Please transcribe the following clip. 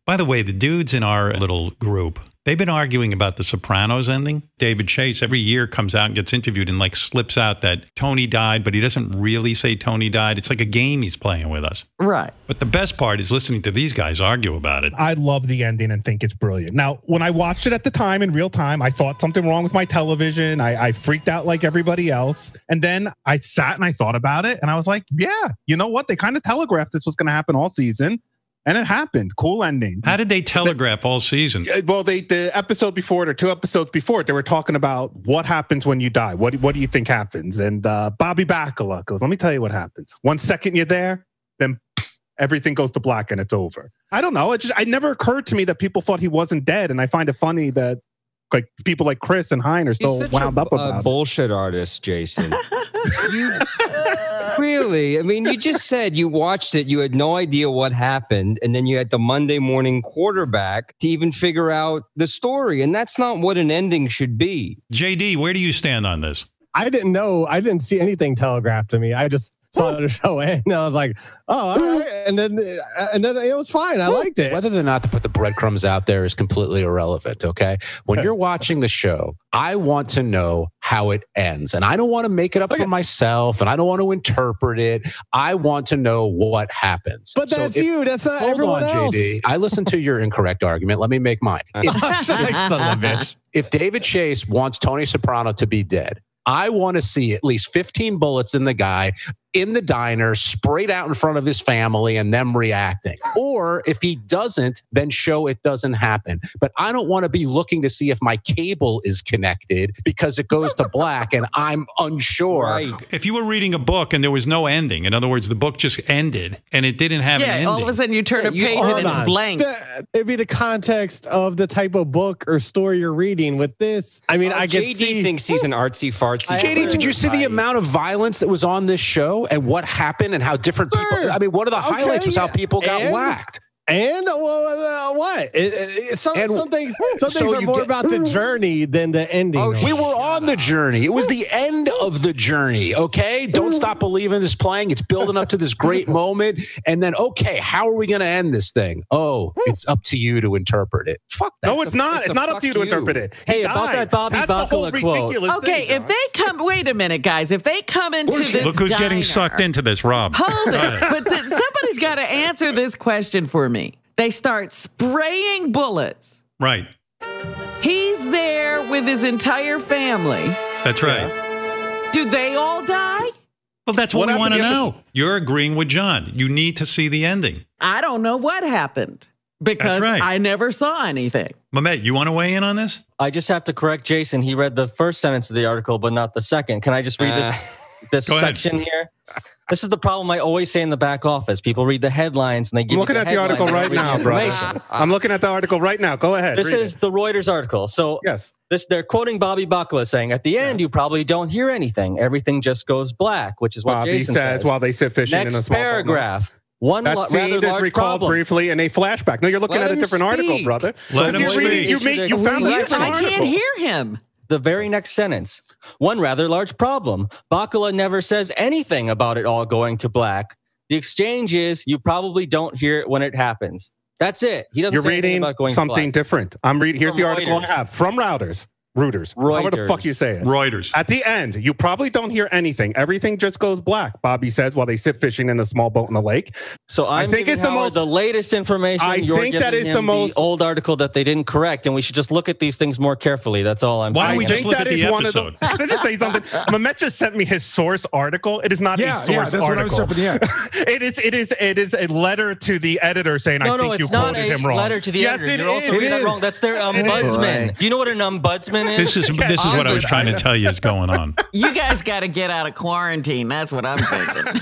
By the way, the dudes in our little group, they've been arguing about The Sopranos ending. David Chase every year comes out and gets interviewed and like slips out that Tony died, but he doesn't really say Tony died. It's like a game he's playing with us. Right. But the best part is listening to these guys argue about it. I love the ending and think it's brilliant. Now, when I watched it at the time in real time, I thought something wrong with my television. I freaked out like everybody else. And then I sat and I thought about it and I was like, yeah, you know what? They kind of telegraphed this was going to happen all season. And it happened. Cool ending. How did they telegraph all season? Well, the episode before it or 2 episodes before it, they were talking about what happens when you die. What do you think happens? And Bobby Bacala goes, let me tell you what happens. 1 second you're there, then everything goes to black and it's over. I don't know. It never occurred to me that people thought he wasn't dead. And I find it funny that like people like Chris and Hein are still wound up about it. Bullshit artist, Jason. Really? I mean, you just said you watched it, you had no idea what happened, and then you had the Monday morning quarterback to even figure out the story, and that's not what an ending should be. JD, where do you stand on this? I didn't know. I didn't see anything telegraphed to me. I just saw the show and I was like, oh, all right. And then it was fine. I liked it. Whether or not to put the breadcrumbs out there is completely irrelevant, okay? When you're watching the show, I want to know how it ends. And I don't want to make it up for myself, and I don't want to interpret it. I want to know what happens. But that's you. That's not everyone else. JD. I listened to your incorrect argument. Let me make mine. Son of a bitch. If David Chase wants Tony Soprano to be dead, I want to see at least 15 bullets in the guy in the diner, sprayed out in front of his family and them reacting. Or if he doesn't, then show it doesn't happen. But I don't want to be looking to see if my cable is connected because it goes to black and I'm unsure. Right. If you were reading a book and there was no ending, in other words, the book just ended and it didn't have an ending. All of a sudden you turn a page and it's blank. It'd be the context of the type of book or story you're reading. With this, I mean, I get JD thinks he's an artsy fartsy. JD, did you see the amount of violence that was on this show and what happened and how different people? I mean, one of the highlights was how people got whacked. And what? Some things are more about the journey than the ending. We were on the journey. It was the end of the journey, okay? Don't Stop Believing is playing. It's building up to this great moment. And then, okay, how are we going to end this thing? Oh, it's up to you to interpret it. Fuck that. No, it's not. It's not up to you to interpret it. Hey, about that Bobby Bacala quote. Okay, if they come, wait a minute, guys. If they come into this Look who's diner, getting sucked into this, Rob. Hold it. But somebody's got to answer this question for me. They start spraying bullets. Right. He's there with his entire family. That's right. Do they all die? Well, that's what we want to know. You're agreeing with John. You need to see the ending. I don't know what happened because I never saw anything. Mehmet, you want to weigh in on this? I just have to correct Jason. He read the first sentence of the article, but not the second. Can I just read this section here? This is the problem I always say in the back office. People read the headlines and they give. I'm looking at the article right now, bro. I'm looking at the article right now. Go ahead. This is the Reuters article. So yes, they're quoting Bobby Bacala saying, at the end, you probably don't hear anything. Everything just goes black, which is what Bobby Jason says while they sit fishing in a small paragraph. One that scene rather is large recalled problem. briefly in a flashback. No, you're looking at a different article, brother. Let him speak. You found a different I article. can't hear him. The very next sentence. One rather large problem. Bacala never says anything about it all going to black. The exchange is you probably don't hear it when it happens. That's it. He doesn't You're say anything reading about going something black. different. I'm reading. Here's From the article Reuters. I have from Reuters. However the fuck you say it. Reuters. At the end, you probably don't hear anything. Everything just goes black, Bobby says while they sit fishing in a small boat in the lake. So I think it's the latest information. I think that is the most old article that they didn't correct, and we should just look at these things more carefully. That's all I'm saying. Why don't we just look at the episode? Can I just say something? Mehmet just sent me his source article. It is not a source article. It is a letter to the editor saying I think you quoted him wrong. No, it's not a letter to the editor. You're also reading that wrong. That's their ombudsman. Do you know what an ombudsman is? This is what I was trying to tell you is going on. You guys got to get out of quarantine. That's what I'm thinking.